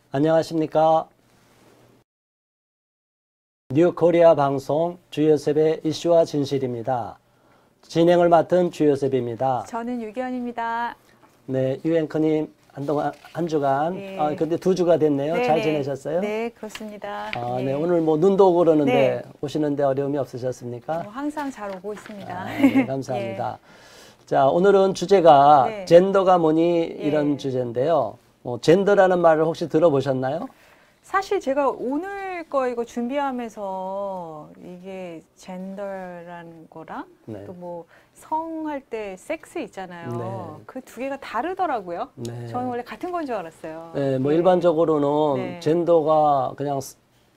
안녕하십니까. 뉴코리아 방송 주요셉의 이슈와 진실입니다. 진행을 맡은 주요셉입니다. 저는 유견입니다. 네, 유앵커님 한동안 한 주간, 네. 근데 2주가 됐네요. 네네. 잘 지내셨어요? 네, 그렇습니다. 네, 오늘 뭐 눈도 오고 그러는데 네. 오시는데 어려움이 없으셨습니까? 항상 잘 오고 있습니다. 네, 감사합니다. 자, 오늘은 주제가 네. 젠더가 뭐니 이런 주제인데요. 젠더라는 말을 혹시 들어보셨나요? 사실 제가 오늘 거 이거 준비하면서 이게 젠더라는 거랑 네. 또 뭐 성할 때 섹스 있잖아요. 네. 그 두 개가 다르더라고요. 네. 저는 원래 같은 건 줄 알았어요. 네, 뭐 일반적으로는 네. 젠더가 그냥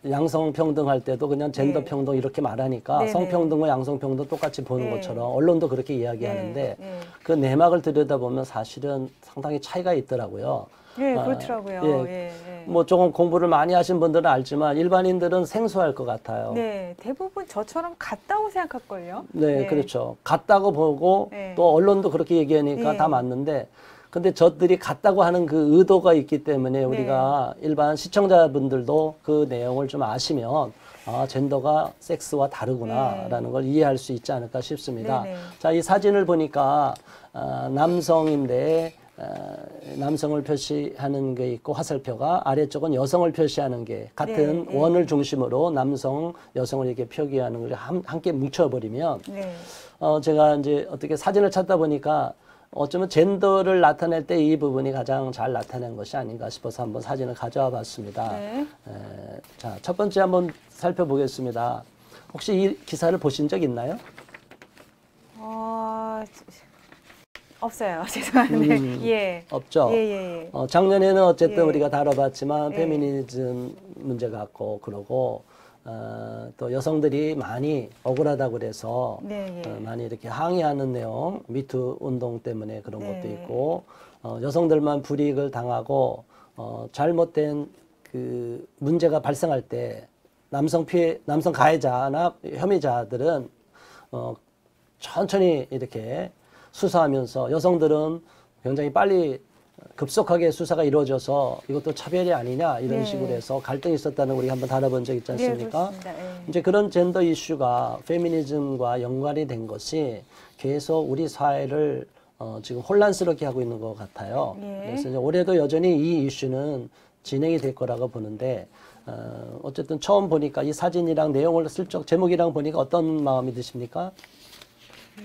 양성평등 할 때도 그냥 젠더 네. 평등 이렇게 말하니까 네네. 성평등과 양성평등 똑같이 보는 네. 것처럼 언론도 그렇게 이야기하는데 네. 그 내막을 들여다보면 사실은 상당히 차이가 있더라고요. 네, 그렇더라고요. 예. 뭐 조금 공부를 많이 하신 분들은 알지만 일반인들은 생소할 것 같아요. 네, 대부분 저처럼 같다고 생각할걸요. 네, 그렇죠. 같다고 보고 네. 또 언론도 그렇게 얘기하니까 네. 다 맞는데 근데 저들이 같다고 하는 그 의도가 있기 때문에 우리가 일반 시청자분들도 그 내용을 좀 아시면 젠더가 섹스와 다르구나라는 걸 이해할 수 있지 않을까 싶습니다. 네네. 자, 이 사진을 보니까 남성인데 남성을 표시하는 게 있고 화살표가 아래쪽은 여성을 표시하는 게 같은 네. 원을 중심으로 남성, 여성을 이렇게 표기하는 걸 함께 뭉쳐버리면 네. 제가 이제 어떻게 사진을 찾다 보니까 어쩌면 젠더를 나타낼 때 이 부분이 가장 잘 나타낸 것이 아닌가 싶어서 한번 사진을 가져와 봤습니다. 네. 자, 첫 번째 한번 살펴보겠습니다. 혹시 이 기사를 보신 적 있나요? 없어요. 죄송한데. 예. 없죠? 예. 작년에는 어쨌든 예. 우리가 다뤄봤지만 예. 페미니즘 문제 갖고 그러고 또 여성들이 많이 억울하다고 그래서 네, 예. 많이 이렇게 항의하는 내용, 미투 운동 때문에 그런 네. 것도 있고 여성들만 불이익을 당하고 잘못된 그 문제가 발생할 때 남성 가해자나 혐의자들은 천천히 이렇게 수사하면서 여성들은 굉장히 빨리 급속하게 수사가 이루어져서 이것도 차별이 아니냐 이런 네. 식으로 해서 갈등이 있었다는 거 우리가 한번 다뤄본 적 있지 않습니까? 네, 그렇습니다. 예. 이제 그런 젠더 이슈가 페미니즘과 연관이 된 것이 계속 우리 사회를 지금 혼란스럽게 하고 있는 것 같아요. 예. 그래서 이제 올해도 여전히 이 이슈는 진행이 될 거라고 보는데 어쨌든 처음 보니까 이 사진이랑 내용을 슬쩍 제목이랑 보니까 어떤 마음이 드십니까?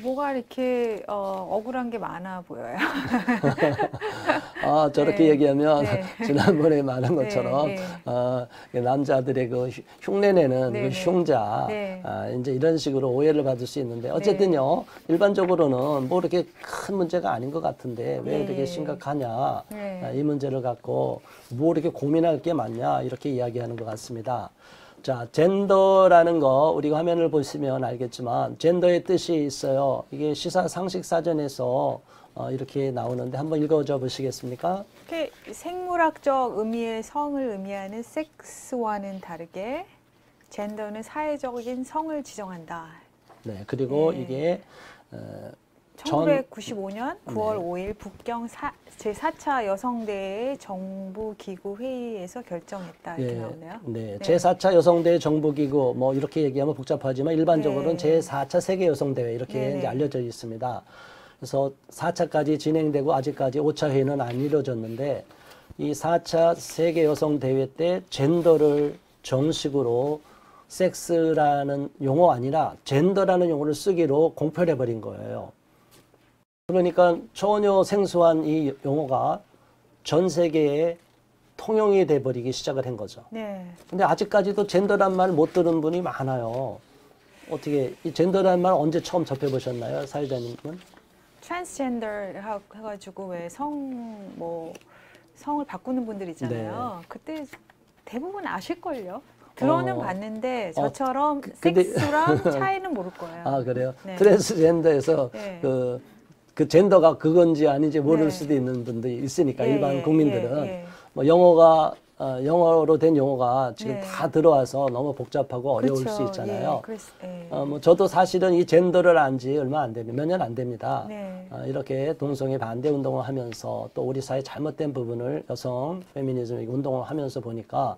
뭐가 이렇게 억울한 게 많아 보여요. 저렇게 네. 얘기하면 네. 지난번에 말한 것처럼 네. 남자들의 그 흉내내는 네, 그 네. 흉자 네. 이제 이런 식으로 오해를 받을 수 있는데 어쨌든요 일반적으로는 뭐 이렇게 큰 문제가 아닌 것 같은데 왜 네. 이렇게 심각하냐 네. 이 문제를 갖고 뭐 이렇게 고민할 게 많냐 이렇게 이야기하는 것 같습니다. 자, 젠더라는 거 우리가 화면을 보시면 알겠지만 젠더의 뜻이 있어요. 이게 시사 상식 사전에서 이렇게 나오는데 한번 읽어줘 보시겠습니까? 이렇게 생물학적 의미의 성을 의미하는 섹스와는 다르게 젠더는 사회적인 성을 지정한다. 네, 그리고 네. 이게 1995년 9월 네. 5일 북경 제4차 여성대회 정부기구 회의에서 결정했다. 이렇게 나오네요. 네. 제4차 여성대회 정부기구 뭐 이렇게 얘기하면 복잡하지만 일반적으로는 네. 제4차 세계여성대회 이렇게 네. 이제 알려져 있습니다. 그래서 4차까지 진행되고 아직까지 5차 회의는 안 이루어졌는데 이 4차 세계여성대회 때 젠더를 정식으로 섹스라는 용어 아니라 젠더라는 용어를 쓰기로 공표를 해버린 거예요. 그러니까 전혀 생소한 이 용어가 전 세계에 통용이 돼버리기 시작을 한 거죠. 네. 근데 아직까지도 젠더란 말 못 들은 분이 많아요. 어떻게 이 젠더란 말 언제 처음 접해보셨나요, 사회자님은? 트랜스젠더 해가지고 왜 성을 바꾸는 분들 있잖아요. 네. 그때 대부분 아실걸요? 들어는 봤는데 저처럼 근데 섹스랑 차이는 모를 거예요. 아, 그래요? 네. 트랜스젠더에서 네. 그 젠더가 그건지 아닌지 모를 네. 수도 있는 분들이 있으니까 예, 일반 예, 국민들은 예. 뭐 영어가 영어로 된 용어가 지금 네. 다 들어와서 너무 복잡하고 어려울 그렇죠. 수 있잖아요. 예. 뭐 저도 사실은 이 젠더를 안 지 얼마 안 됩니다. 몇 년 안 됩니다. 네. 이렇게 동성애 반대 운동을 하면서 또 우리 사회 잘못된 부분을 여성 페미니즘 운동을 하면서 보니까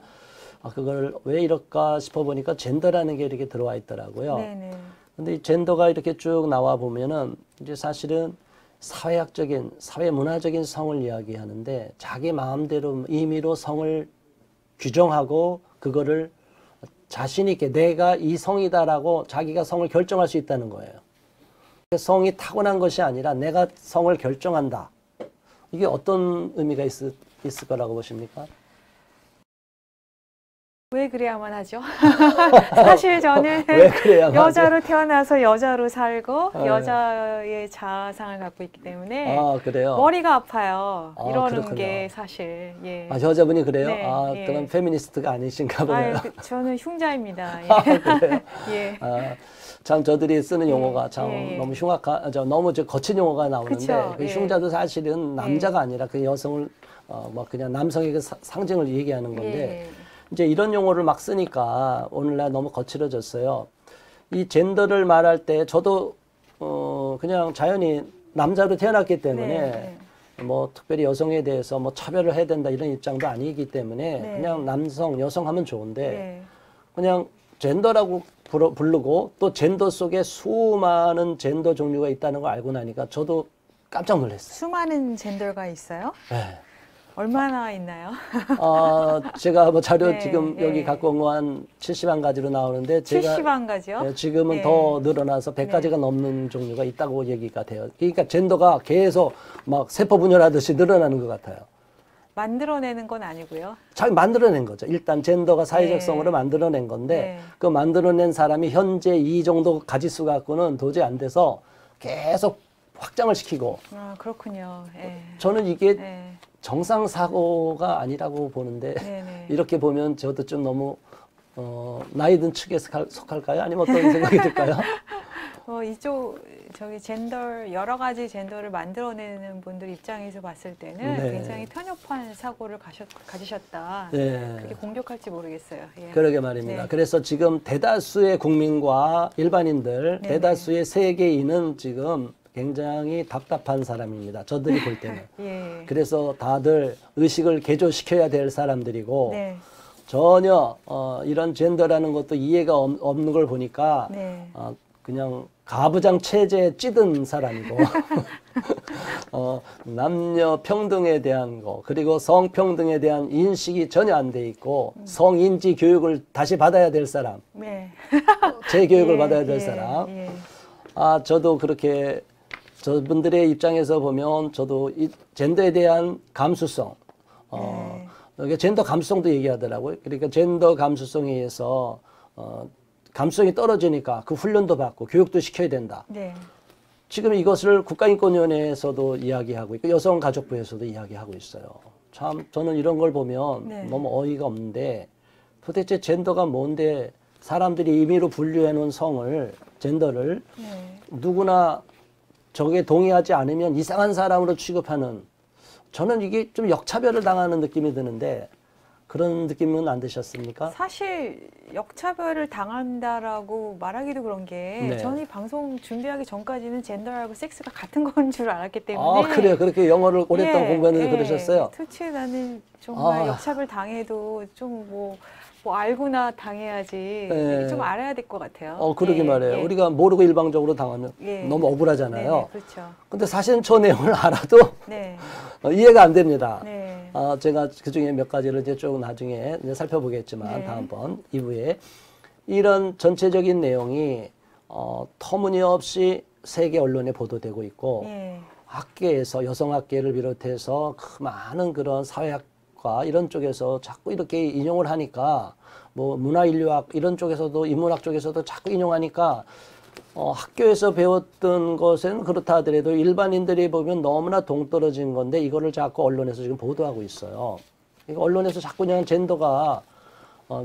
그걸 왜 이럴까 싶어 보니까 젠더라는 게 이렇게 들어와 있더라고요. 네네. 근데 이 젠더가 이렇게 쭉 나와 보면은 이제 사실은 사회학적인, 사회문화적인 성을 이야기하는데 자기 마음대로 임의로 성을 규정하고 그거를 자신 있게 내가 이 성이다라고 자기가 성을 결정할 수 있다는 거예요. 성이 타고난 것이 아니라 내가 성을 결정한다. 이게 어떤 의미가 있을 거라고 보십니까? 왜 그래야만 하죠? 사실 저는 왜 그래야만 여자로 태어나서 여자로 살고 네. 여자의 자아상을 갖고 있기 때문에 그래요? 머리가 아파요. 이러는 그렇군요. 게 사실. 예. 여자분이 그래요? 네, 예. 그럼 페미니스트가 아니신가 보네요. 저는 흉자입니다. 예. 그래요? 예. 참 저들이 쓰는 용어가 예, 참 예, 예. 너무 너무 거친 용어가 나오는데 그쵸, 그 예. 흉자도 사실은 남자가 아니라 그 여성을 뭐 그냥 남성의 그 상징을 얘기하는 건데 예. 이제 이런 용어를 막 쓰니까 오늘날 너무 거칠어졌어요. 이 젠더를 말할 때 저도 그냥 자연히 남자로 태어났기 때문에 네. 뭐 특별히 여성에 대해서 뭐 차별을 해야 된다 이런 입장도 아니기 때문에 네. 그냥 남성, 여성 하면 좋은데 네. 그냥 젠더라고 부르고 또 젠더 속에 수많은 젠더 종류가 있다는 걸 알고 나니까 저도 깜짝 놀랐어요. 수많은 젠더가 있어요? 네. 얼마나 있나요? 제가 뭐 자료 네, 지금 네. 여기 갖고 온 거 한 70만 가지로 나오는데 제가 70만가지요? 지금은 네. 더 늘어나서 100가지가 넘는 종류가 있다고 얘기가 돼요. 그러니까 젠더가 계속 막 세포 분열하듯이 늘어나는 것 같아요. 만들어내는 건 아니고요. 잘 만들어낸 거죠. 일단 젠더가 사회적 네. 성으로 만들어낸 건데 네. 그 만들어낸 사람이 현재 이 정도 가지수 갖고는 도저히 안 돼서 계속 확장을 시키고 그렇군요. 예. 저는 이게 예. 정상사고가 아니라고 보는데 네네. 이렇게 보면 저도 좀 너무 나이 든 측에 속할까요? 아니면 어떤 생각이 들까요? 저기 여러 가지 젠더를 만들어내는 분들 입장에서 봤을 때는 네. 굉장히 편협한 사고를 가지셨다. 네. 그렇게 공격할지 모르겠어요. 예. 그러게 말입니다. 네. 그래서 지금 대다수의 국민과 일반인들, 네네. 대다수의 세계인은 지금 굉장히 답답한 사람입니다. 저들이 볼 때는. 예. 그래서 다들 의식을 개조시켜야 될 사람들이고 네. 전혀 이런 젠더라는 것도 이해가 없는 걸 보니까 네. 그냥 가부장 체제에 찌든 사람이고 남녀 평등에 대한 거 그리고 성평등에 대한 인식이 전혀 안 돼 있고 성인지 교육을 다시 받아야 될 사람, 네. 재교육을 예, 받아야 될 예, 사람. 예. 저도 그렇게 저분들의 입장에서 보면 저도 이 젠더에 대한 감수성, 네. 이게 젠더 감수성도 얘기하더라고요. 그러니까 젠더 감수성에 의해서 감수성이 떨어지니까 그 훈련도 받고 교육도 시켜야 된다. 네. 지금 이것을 국가인권위원회에서도 이야기하고 있고 여성가족부에서도 이야기하고 있어요. 참 저는 이런 걸 보면 네. 너무 어이가 없는데 도대체 젠더가 뭔데 사람들이 임의로 분류해 놓은 성을 젠더를 네. 누구나 저게 동의하지 않으면 이상한 사람으로 취급하는 저는 이게 좀 역차별을 당하는 느낌이 드는데 그런 느낌은 안 드셨습니까? 사실 역차별을 당한다라고 말하기도 그런 게 네. 저는 이 방송 준비하기 전까지는 젠더하고 섹스가 같은 건 줄 알았기 때문에 그래요. 그렇게 영어를 오랫동안 예, 공부했는데 예. 그러셨어요? 도대체 나는 정말 아. 역차별 당해도 좀 뭐 알고나 당해야지 네. 좀 알아야 될 것 같아요. 그러게 예, 말이에요. 예. 우리가 모르고 일방적으로 당하면 예. 너무 억울하잖아요. 네네, 그렇죠. 근데 사실은 저 내용을 알아도 네. 이해가 안 됩니다. 네. 제가 그 중에 몇 가지를 이제 쭉 나중에 이제 살펴보겠지만 네. 다음번 2부에 이런 전체적인 내용이 터무니없이 세계 언론에 보도되고 있고 예. 학계에서 여성학계를 비롯해서 그 많은 그런 사회학과 이런 쪽에서 자꾸 이렇게 인용을 하니까 뭐 문화인류학 이런 쪽에서도 인문학 쪽에서도 자꾸 인용하니까 학교에서 배웠던 것은 그렇다 하더라도 일반인들이 보면 너무나 동떨어진 건데 이거를 자꾸 언론에서 지금 보도하고 있어요. 그러니까 언론에서 자꾸 그냥 젠더가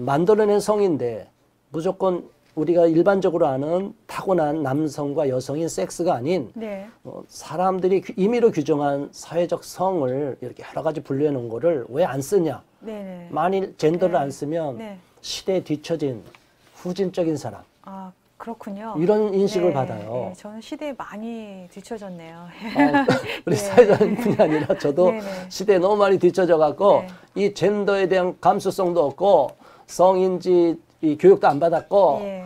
만들어낸 성인데 무조건 우리가 일반적으로 아는 타고난 남성과 여성인 섹스가 아닌 네. 사람들이 임의로 규정한 사회적 성을 이렇게 여러 가지 분류해 놓은 거를 왜 안 쓰냐? 네네. 만일 젠더를 네. 안 쓰면 네. 시대에 뒤처진 후진적인 사람 아, 그렇군요. 이런 인식을 네, 받아요. 네, 저는 시대에 많이 뒤처졌네요. 우리 네. 사회자님뿐이 아니라 저도 네네. 시대에 너무 많이 뒤처져 갖고 네. 이 젠더에 대한 감수성도 없고 성인지 이 교육도 안 받았고 예.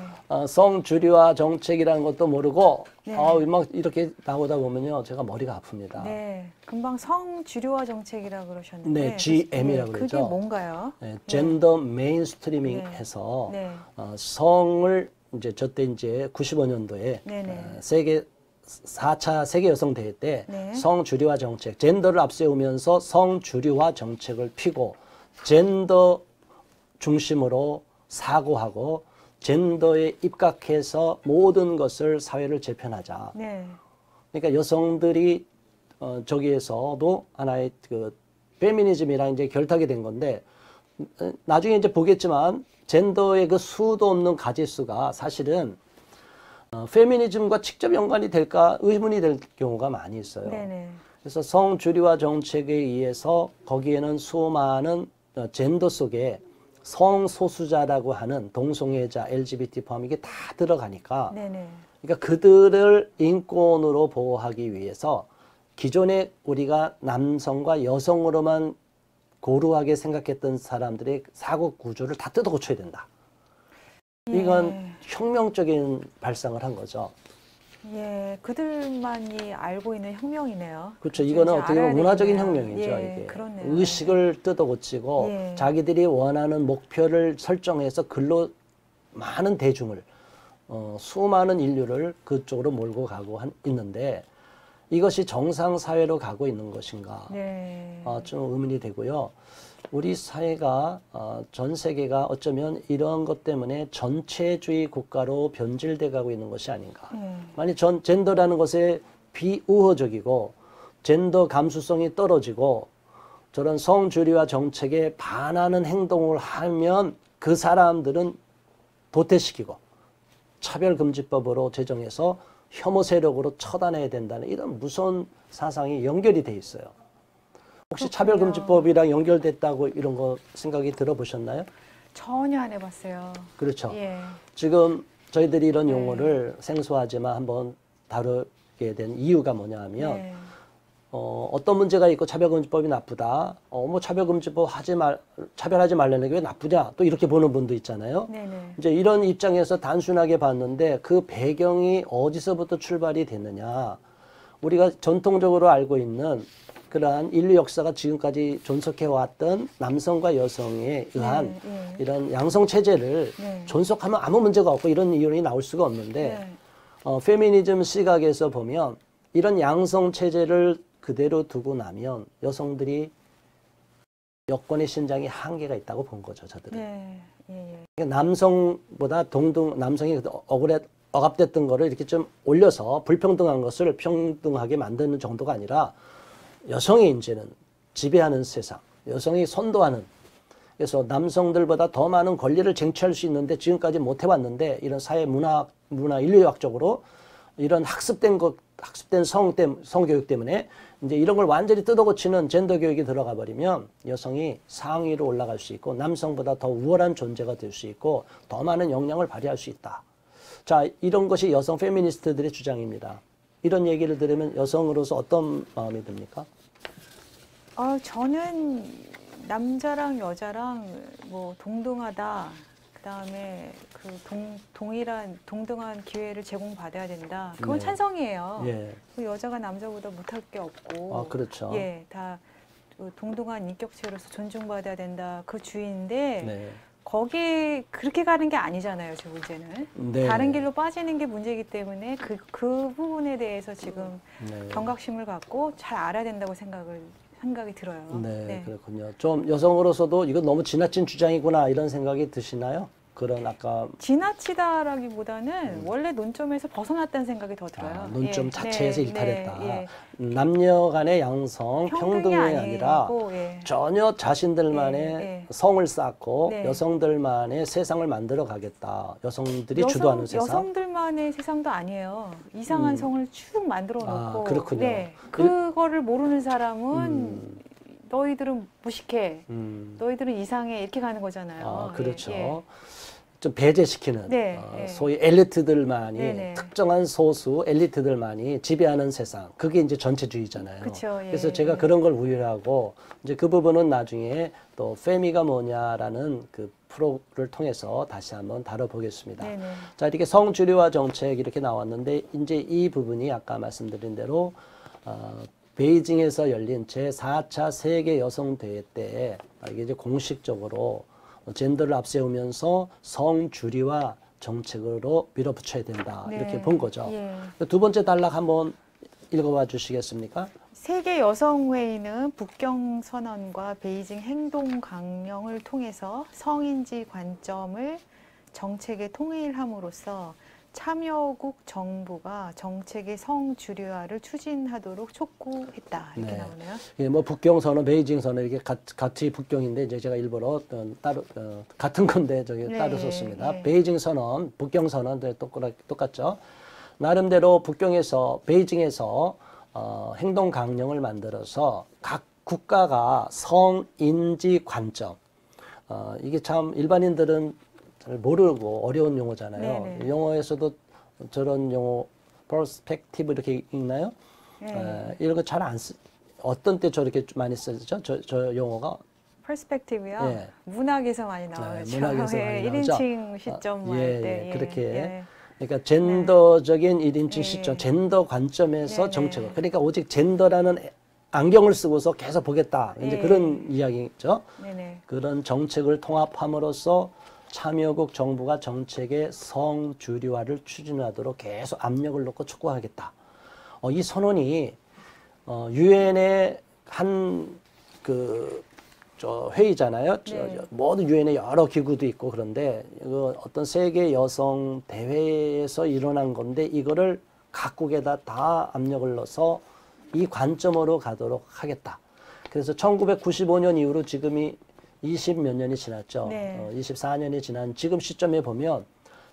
성주류화 정책이라는 것도 모르고 네. 막 이렇게 나오다 보면요 제가 머리가 아픕니다. 네, 금방 성주류화 정책이라고 그러셨는데, 네, GM이라고 네, 그러죠. 그게 뭔가요? 네, 젠더 메인스트리밍 네. 해서 네. 성을 이제 저때 이제 95년도에 네네. 세계 4차 세계 여성 대회 때 네. 성주류화 정책, 젠더를 앞세우면서 성주류화 정책을 피고 젠더 중심으로 사고하고 젠더에 입각해서 모든 것을 사회를 재편하자. 네. 그러니까 여성들이 저기에서도 하나의 그 페미니즘이랑 이제 결탁이 된 건데 나중에 이제 보겠지만 젠더의 그 수도 없는 가지수가 사실은 페미니즘과 직접 연관이 될까 의문이 될 경우가 많이 있어요. 네네. 그래서 성주류화 정책에 의해서 거기에는 수많은 젠더 속에 성소수자라고 하는 동성애자, LGBT 포함 이게 다 들어가니까 네네. 그러니까 그들을 인권으로 보호하기 위해서 기존에 우리가 남성과 여성으로만 고루하게 생각했던 사람들의 사고 구조를 다 뜯어 고쳐야 된다. 이건 예. 혁명적인 발상을 한 거죠. 예, 그들만이 알고 있는 혁명이네요. 그렇죠. 이거는 이제 어떻게 알아야 보면 문화적인 되겠네요. 혁명이죠. 예, 이게 그렇네요. 의식을 뜯어 고치고 예. 자기들이 원하는 목표를 설정해서 글로 많은 대중을 수많은 인류를 그쪽으로 몰고 가고 있는데 이것이 정상 사회로 가고 있는 것인가? 네. 좀 의문이 되고요. 우리 사회가 전 세계가 어쩌면 이런 것 때문에 전체주의 국가로 변질돼 가고 있는 것이 아닌가. 만약 젠더라는 것에 비우호적이고 젠더 감수성이 떨어지고 저런 성주류화 정책에 반하는 행동을 하면 그 사람들은 도태시키고 차별금지법으로 제정해서 혐오 세력으로 처단해야 된다는 이런 무서운 사상이 연결이 돼 있어요. 혹시 그렇군요. 차별금지법이랑 연결됐다고 이런 거 생각이 들어보셨나요? 전혀 안 해봤어요. 그렇죠. 예. 지금 저희들이 이런 용어를 생소하지만 한번 다루게 된 이유가 뭐냐 하면 네. 어떤 문제가 있고 차별금지법이 나쁘다. 뭐 차별금지법 차별하지 말라는 게 왜 나쁘냐. 또 이렇게 보는 분도 있잖아요. 네네. 이제 이런 입장에서 단순하게 봤는데 그 배경이 어디서부터 출발이 됐느냐. 우리가 전통적으로 알고 있는 그러한 인류 역사가 지금까지 존속해왔던 남성과 여성에 의한 이런 양성체제를 네. 존속하면 아무 문제가 없고 이런 이론이 나올 수가 없는데 페미니즘 시각에서 보면 이런 양성체제를 그대로 두고 나면 여성들이 여권의 신장에 한계가 있다고 본 거죠, 저들은. 네. 예. 그러니까 남성보다 남성이 억압됐던 거를 이렇게 좀 올려서 불평등한 것을 평등하게 만드는 정도가 아니라 여성이 이제는 지배하는 세상, 여성이 선도하는, 그래서 남성들보다 더 많은 권리를 쟁취할 수 있는데 지금까지 못 해왔는데 이런 사회 문화 인류학적으로 이런 학습된 성교육 때문에 이제 이런 걸 완전히 뜯어고치는 젠더 교육이 들어가 버리면 여성이 상위로 올라갈 수 있고 남성보다 더 우월한 존재가 될 수 있고 더 많은 역량을 발휘할 수 있다. 자, 이런 것이 여성 페미니스트들의 주장입니다. 이런 얘기를 들으면 여성으로서 어떤 마음이 듭니까? 저는 남자랑 여자랑 뭐 동등하다. 그다음에 그 동등한 기회를 제공받아야 된다. 그건 네. 찬성이에요. 예. 그 여자가 남자보다 못할 게 없고. 그렇죠. 예, 다 동등한 인격체로서 존중받아야 된다. 그 주의인데 네. 거기 그렇게 가는 게 아니잖아요. 제 문제는. 네. 다른 길로 빠지는 게 문제이기 때문에 그 부분에 대해서 지금 네. 경각심을 갖고 잘 알아야 된다고 생각이 들어요. 네, 그렇군요. 좀 여성으로서도 이건 너무 지나친 주장이구나 이런 생각이 드시나요? 그런 아까 지나치다라기보다는 원래 논점에서 벗어났다는 생각이 더 들어요. 논점 예. 자체에서 네, 이탈했다. 네, 예. 남녀 간의 양성 평등이 아니라 아니고, 예. 전혀 자신들만의 예, 예. 성을 쌓고 네. 여성들만의 세상을 만들어 가겠다. 여성들이 주도하는 세상. 여성들만의 세상도 아니에요. 이상한 성을 쭉 만들어 놓고 그렇군요. 네. 그거를 모르는 사람은 너희들은 무식해. 너희들은 이상해. 이렇게 가는 거잖아요. 그렇죠. 예. 좀 배제시키는 네, 소위 엘리트들만이 네네. 특정한 소수 엘리트들만이 지배하는 세상. 그게 이제 전체주의잖아요. 그쵸, 예, 그래서 제가 예. 그런 걸 우려하고 이제 그 부분은 나중에 또 페미가 뭐냐라는 그 프로를 통해서 다시 한번 다뤄보겠습니다. 네네. 자, 이렇게 성주류화 정책 이렇게 나왔는데 이제 이 부분이 아까 말씀드린 대로 베이징에서 열린 제4차 세계 여성 대회 때 이게 이제 공식적으로 젠더를 앞세우면서 성주류화 정책으로 밀어붙여야 된다. 네. 이렇게 본 거죠. 예. 두 번째 단락 한번 읽어봐 주시겠습니까? 세계 여성회의는 북경 선언과 베이징 행동 강령을 통해서 성인지 관점을 정책에 통일함으로써 참여국 정부가 정책의 성주류화를 추진하도록 촉구했다. 이렇게 네. 나오네요. 예, 뭐 북경 선언, 베이징 선언 이게 같이 북경인데 이제 제가 일부러 따로 같은 건데 저기 네, 따로 썼습니다. 네. 베이징 선언, 북경 선언 똑같죠. 나름대로 북경에서 베이징에서 행동 강령을 만들어서 각 국가가 성인지 관점 이게 참 일반인들은 잘 모르고 어려운 용어잖아요. 네네. 영어에서도 저런 용어 perspective 이렇게 읽나요? 네. 이런 거 잘 안 쓰. 어떤 때 저렇게 많이 쓰죠? 저 용어가 퍼스펙티브요. 예. 문학에서 많이 나오죠. 문학에서 많이 나오죠. 1인칭 시점 할 때. 그렇게. 그러니까 젠더적인 1인칭 시점, 예. 젠더 관점에서 네네. 정책을. 그러니까 오직 젠더라는 안경을 쓰고서 계속 보겠다. 이제 예. 그런 이야기죠. 네네. 그런 정책을 통합함으로써 참여국 정부가 정책의 성주류화를 추진하도록 계속 압력을 넣고 촉구하겠다. 이 선언이 유엔의 한 회의잖아요. 네. 모든 유엔의 여러 기구도 있고 그런데 어떤 세계 여성 대회에서 일어난 건데 이거를 각국에다 다 압력을 넣어서 이 관점으로 가도록 하겠다. 그래서 1995년 이후로 지금이 20 몇 년이 지났죠. 네. 24년이 지난 지금 시점에 보면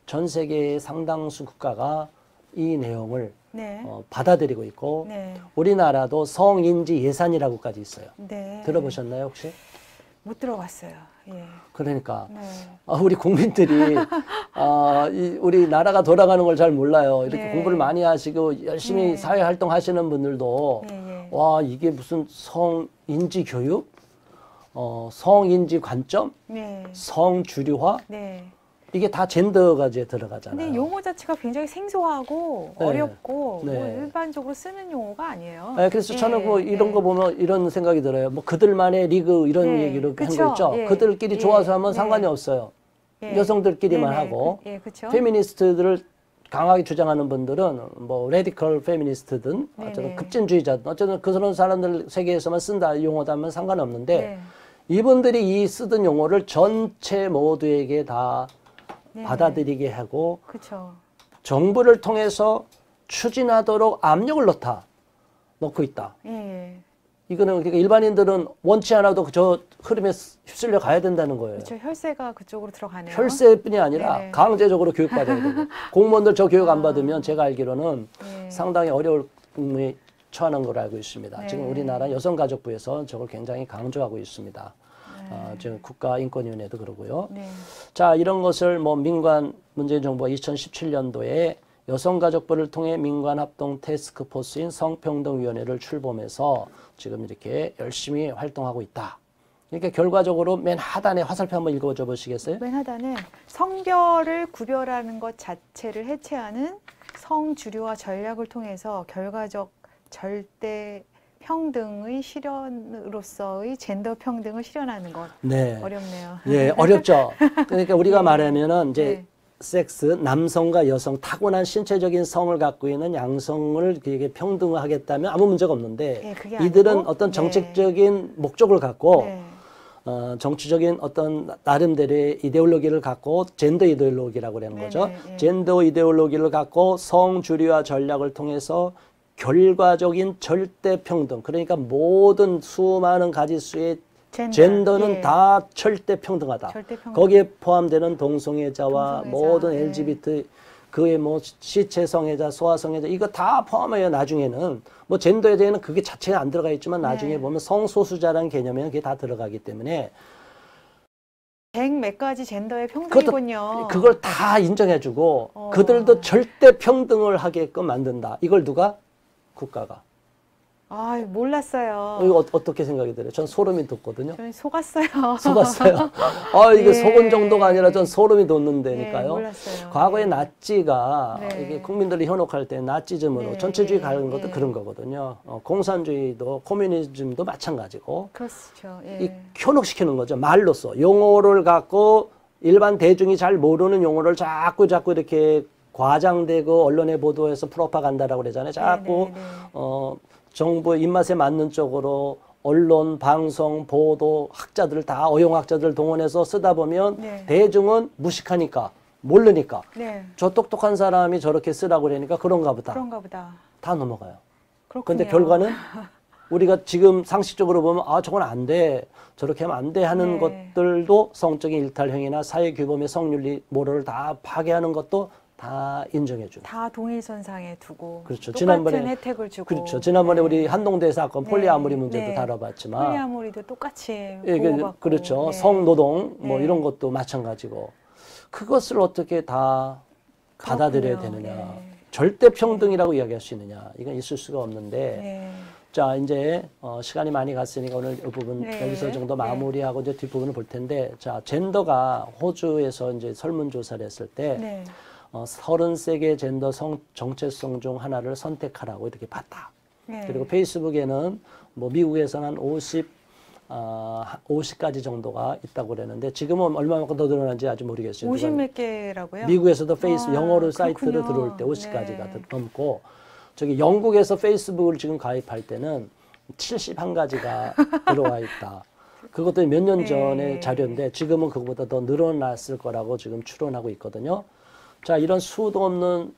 전 세계의 상당수 국가가 이 내용을 네. 받아들이고 있고 네. 우리나라도 성인지 예산이라고까지 있어요. 네. 들어보셨나요 혹시? 못 들어봤어요. 예. 그러니까 네. 우리 국민들이 우리 나라가 돌아가는 걸 잘 몰라요. 이렇게 네. 공부를 많이 하시고 열심히 네. 사회 활동 하시는 분들도 예. 와 이게 무슨 성인지 교육, 성인지 관점, 네. 성주류화 네. 이게 다 젠더가 이제 들어가잖아요. 근데 용어 자체가 굉장히 생소하고 네. 어렵고 네. 뭐 일반적으로 쓰는 용어가 아니에요. 네, 그래서 저는 뭐 이런 예. 거 보면 이런 생각이 들어요. 뭐 그들만의 리그 이런 네, 얘기를 한 그쵸. 거 있죠. 예. 그들끼리 예. 좋아서 하면 네. 상관이 없어요. 예. 여성들끼리만 네네. 하고 예, 그렇죠. 페미니스트들을 강하게 주장하는 분들은 뭐 레디컬 페미니스트든 네네. 어쨌든 급진주의자든 어쨌든 그런 사람들 세계에서만 쓴다 용어다면 상관없는데 네. 이분들이 이 쓰던 용어를 전체 모두에게 다 네네. 받아들이게 하고 그렇죠. 정부를 통해서 추진하도록 압력을 넣고 있다. 예. 이거는 그러니까 일반인들은 원치 않아도 저 흐름에 휩쓸려 가야 된다는 거예요. 그렇죠. 혈세가 그쪽으로 들어가네요. 혈세뿐이 아니라 네네. 강제적으로 교육받아야 되고 공무원들 저 교육 안 받으면 제가 알기로는 예. 상당히 어려움에 처하는 걸로 알고 있습니다. 네. 지금 우리나라 여성가족부에서 저걸 굉장히 강조하고 있습니다. 지금 국가인권위원회도 그러고요. 네. 자, 이런 것을 뭐 민관 문재인 정부가 2017년도에 여성가족부를 통해 민관합동 태스크포스인 성평등위원회를 출범해서 지금 이렇게 열심히 활동하고 있다. 그러니까 결과적으로 맨 하단에 화살표 한번 읽어줘 보시겠어요? 맨 하단은 성별을 구별하는 것 자체를 해체하는 성주류화 전략을 통해서 결과적 절대 평등의 실현으로서의 젠더 평등을 실현하는 것. 네. 어렵네요. 예, 어렵죠. 그러니까 우리가 네. 말하면은 이제 네. 섹스, 남성과 여성, 타고난 신체적인 성을 갖고 있는 양성을 그게 평등화하겠다면 아무 문제가 없는데 예, 그게 이들은 아니고, 어떤 네. 정책적인 목적을 갖고 네. 정치적인 어떤 나름대로의 이데올로기를 갖고 젠더 이데올로기라고 그러는 거죠. 네. 젠더 이데올로기를 갖고 성주류화 전략을 통해서 결과적인 절대 평등, 그러니까 모든 수많은 가지수의 젠더는 다 절대 평등하다. 거기에 포함되는 동성애자와 모든 LGBT, 그의 뭐 시체성애자, 소아성애자 이거 다 포함해요. 나중에는 뭐 젠더에 대해서는 그게 자체가 안 들어가 있지만 나중에 보면 성소수자라는 개념에는 그게 다 들어가기 때문에 100몇 가지 젠더의 평등이군요. 그걸 다 인정해주고 그들도 절대 평등을 하게끔 만든다. 이걸 누가? 국가가. 아, 몰랐어요. 이거 어떻게 생각이 들어요? 전 소름이 돋거든요. 저는 속았어요. 속았어요. 이게 속은 정도가 아니라 전 소름이 돋는다니까요. 몰랐어요. 과거에 나치가 이게 국민들이 현혹할 때 나치즘으로 전체주의 가는 것도 그런 거거든요. 공산주의도 코뮤니즘도 마찬가지고. 그렇죠. 이 현혹시키는 거죠. 말로써 용어를 갖고 일반 대중이 잘 모르는 용어를 자꾸 이렇게 과장되고 언론에 보도해서 프로파간다라고 그러잖아요. 자꾸 정부 입맛에 맞는 쪽으로 언론, 방송, 보도, 학자들 다 어용학자들 동원해서 쓰다 보면 대중은 무식하니까 모르니까 저 똑똑한 사람이 저렇게 쓰라고 그러니까 그런가 보다. 다 넘어가요. 그런데 결과는 우리가 지금 상식적으로 보면 저건 안 돼. 저렇게 하면 안 돼 하는 것들도 성적인 일탈행위나 사회규범의 성윤리 모럴을 다 파괴하는 것도 다 인정해주고. 다 동일선상에 두고. 그렇죠. 똑같은 혜택을 주고. 그렇죠. 지난번에 우리 한동대 사건 폴리아모리 문제도 다뤄봤지만. 폴리아모리도 똑같이 보호받고. 그렇죠. 성노동 뭐 이런 것도 마찬가지고. 그것을 어떻게 다 받아들여야 되느냐. 절대 평등이라고 이야기할 수 있느냐. 이건 있을 수가 없는데. 자, 이제 시간이 많이 갔으니까 오늘 이 부분 여기서 정도 마무리하고 이제 뒷부분을 볼 텐데, 자, 젠더가 호주에서 이제 설문조사를 했을 때 33개 젠더 정체성 중 하나를 선택하라고 이렇게 봤다. 그리고 페이스북에는 뭐 미국에서는 한 50가지 정도가 있다고 그랬는데 지금은 얼마만큼 더 늘어난지 아직 모르겠어요. 50 몇 개라고요? 미국에서도 페이스북 영어로 사이트로 들어올 때 50가지가 넘고 저기 영국에서 페이스북을 지금 가입할 때는 71가지가 들어와 있다. 그것도 몇 년 전의 자료인데 지금은 그거보다 더 늘어났을 거라고 지금 추론하고 있거든요. 자, 이런 수도 없는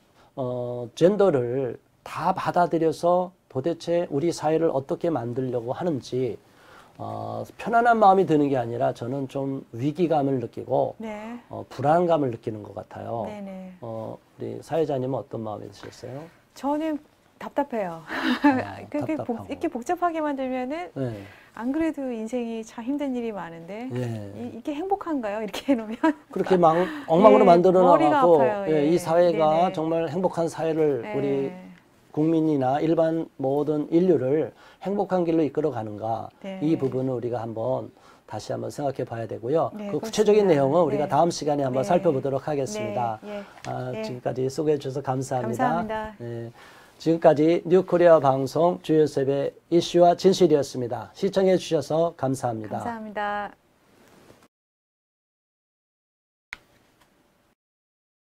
젠더를 다 받아들여서 도대체 우리 사회를 어떻게 만들려고 하는지 편안한 마음이 드는 게 아니라 저는 좀 위기감을 느끼고 불안감을 느끼는 것 같아요. 우리 사회자님은 어떤 마음이 드셨어요? 저는 답답해요. 이렇게 복잡하게 만들면은 안 그래도 인생이 참 힘든 일이 많은데 이게 행복한가요? 이렇게 해놓으면 그렇게 엉망으로 만들어 나가고 이 사회가 네네. 정말 행복한 사회를 우리 국민이나 일반 모든 인류를 행복한 길로 이끌어 가는가 이 부분을 우리가 다시 한번 생각해 봐야 되고요. 그 구체적인 내용은 우리가 다음 시간에 한번 살펴보도록 하겠습니다. 지금까지 소개해 주셔서 감사합니다. 지금까지 뉴코리아 방송 주요셉의 이슈와 진실이었습니다. 시청해 주셔서 감사합니다. 감사합니다.